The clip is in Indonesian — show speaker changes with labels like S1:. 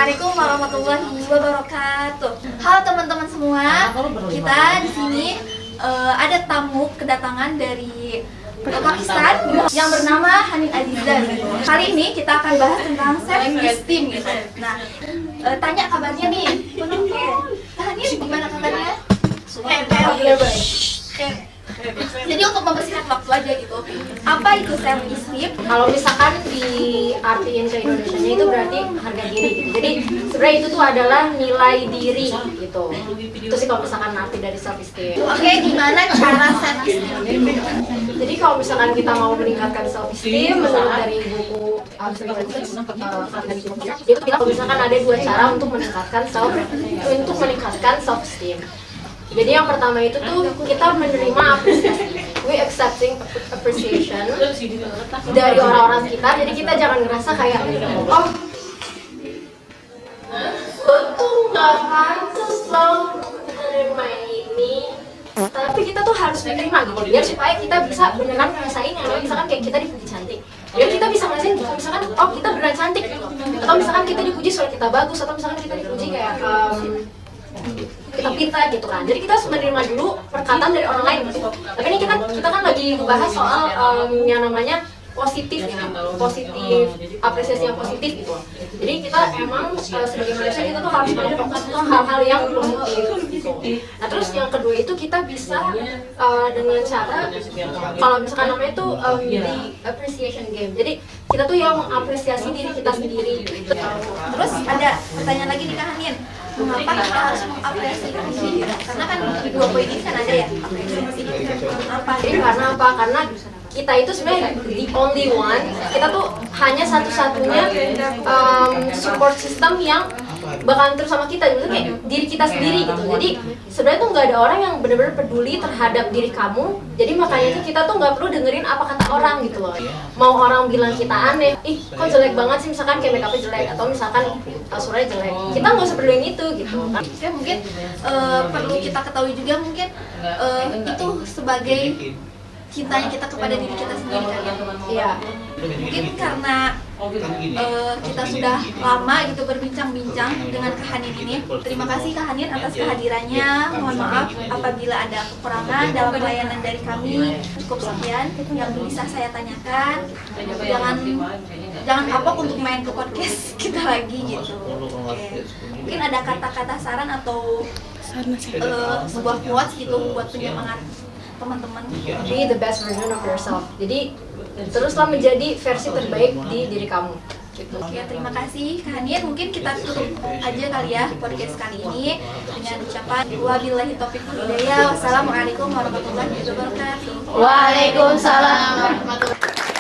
S1: Assalamualaikum warahmatullahi wabarakatuh. Halo teman-teman semua, kita di sini ada tamu kedatangan dari Pakistan yang bernama Hanin Azizah. Kali ini kita akan bahas tentang self esteem gitu. Nah, tanya kabarnya nih. Hanin, gimana kabarnya? Jadi untuk membersihkan waktu aja gitu, apa itu self esteem?
S2: Kalau misalkan diartiin ke Indonesianya itu berarti harga diri gitu. Jadi sebenarnya itu tuh adalah nilai diri gitu. Itu sih kalau misalkan arti dari self esteem.
S1: Oke, gimana cara self esteem?
S2: Jadi kalau misalkan kita mau meningkatkan self esteem menurut dari buku itu bilang kalau misalkan ada dua cara untuk meningkatkan self esteem. Jadi yang pertama itu tuh kita menerima apresiasi, we accepting appreciation dari orang-orang sekitar. Jadi kita jangan ngerasa kayak oh tuh nggak pantas loh menerima ini, tapi kita tuh harus menerima gitu biar supaya kita bisa beneran ngerasain yang namanya misalkan kayak kita dipuji cantik, biar kita bisa ngerasain gitu, misalkan oh kita beneran cantik gitu, atau misalkan kita dipuji soal kita bagus, atau misalkan kita dipuji kayak kita pintar gitu kan. Jadi kita harus menerima dulu perkataan dari orang lain gitu. Tapi ini kita kan lagi membahas soal yang namanya positif ya, positif, apresiasi yang positif gitu. Jadi kita emang sebagai manusia kita tuh harus berfokus ke hal-hal yang positif gitu. Nah terus yang kedua itu kita bisa dengan cara kalau misalkan namanya itu di appreciation game. Jadi kita tuh yang mengapresiasi diri kita sendiri gitu.
S1: Terus ada pertanyaan lagi nih Kak Hanin, mengapa kita harus mengapresiasi diri? Karena kan di dua poin ini kan ada ya apresiasi. Apa?
S2: Jadi karena apa? Karena kita itu sebenarnya the only one, kita tuh hanya satu-satunya support system yang bakalan terus sama kita, gitu kayak diri kita sendiri gitu. Jadi sebenarnya tuh nggak ada orang yang benar-benar peduli terhadap diri kamu. Jadi makanya tuh kita tuh nggak perlu dengerin apa kata orang gitu loh. Mau orang bilang kita aneh, ih kok jelek banget sih misalkan kayak make upnya jelek, atau misalkan suaranya jelek, kita nggak usah peduliin itu gitu.
S1: Ya mungkin perlu kita ketahui juga mungkin itu sebagai cintanya kita kepada diri kita sendiri kan ya.
S2: Iya.
S1: Mungkin karena kita sudah lama gitu berbincang-bincang dengan Kak Hanin ini. Terima kasih Kak Hanin atas kehadirannya. Mohon maaf apabila ada kekurangan dalam pelayanan dari kami. Cukup sekian yang bisa saya tanyakan. Jangan kapok untuk main ke podcast kita lagi gitu. Oke. Mungkin ada kata-kata saran atau sebuah quotes gitu buat penyemangat teman-teman.
S2: Be the best version of yourself. Jadi teruslah menjadi versi terbaik di diri kamu. Gitu.
S1: Ya, terima kasih Kak Hanin. Mungkin kita tutup aja kali ya podcast kali ini dengan ucapan wabillahi taufiq wal hidayah. Wassalamualaikum warahmatullahi wabarakatuh.
S2: Waalaikumsalam warahmatullahi wabarakatuh.